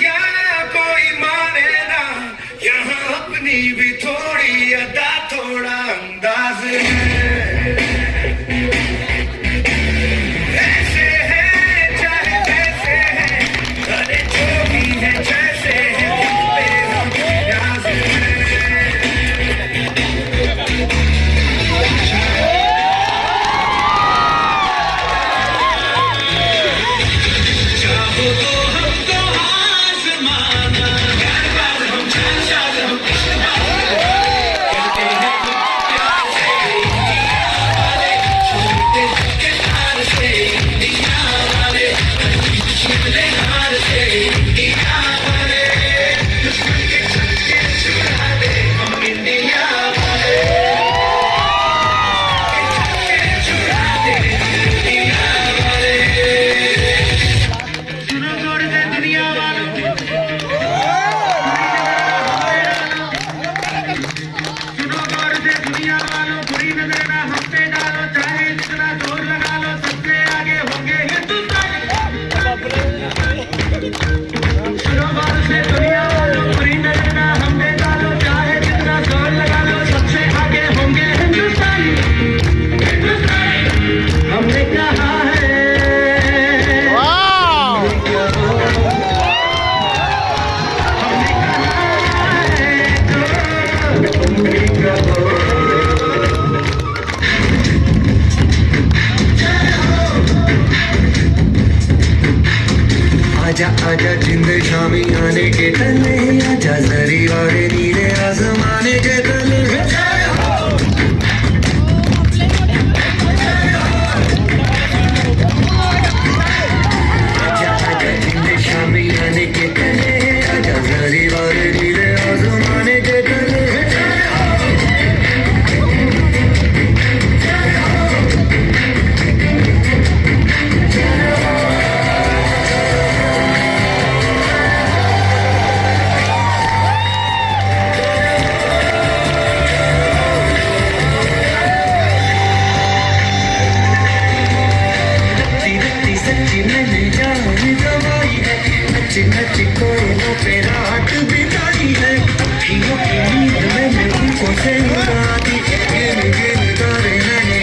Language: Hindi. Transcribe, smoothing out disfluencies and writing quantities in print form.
यहाँ कोई माने ना, यहाँ अपनी भी थोड़ी अदा थोड़ा अंदाज है। ऐसे है चाहे वैसे है, अरे जो भी है जैसे है, तेरा प्यास है। चाहो तो हमको आज़माना, हर बार हम शाद हम करते हैं प्यार से इंडिया वाले, छूटे के हार से इंडिया वाले, छूटे हार से इंडिया वाले, दुश्मन के छक्के छुड़ा दे हम इंडिया वाले, छक्के छुड़ा दे इंडिया वाले। सुनो जोर से दुनिया वालों, सुनो जोर से दुनिया वालों, बुरी नजर ना हम पे डालो, चाहे जितना जोर लगा लो, सबसे आगे होंगे हिंदुस्तानी। सुनो जोर से दुनिया वालों, बुरी नजर ना हम पे डालो, चाहे जितना जोर लगा लो, सबसे आगे होंगे हिंदुस्तानी। हिंदुस्तानी हमने कहा है, आजा आजा जिंद शामी आने के तले, आजा जरी वाले नीले आसमाने के तले। आजा आजा जिंद शामी आने के तले, आजा जरी वाले नीले आसमाने के तले। रत्ती सच्ची मैंने जान गवाई है, नच्ची नच्ची कोयलों पे रात बिताई है, अखियों की नींद मैंने उनको से उड़ा दी, गिन गिन तारे मैंने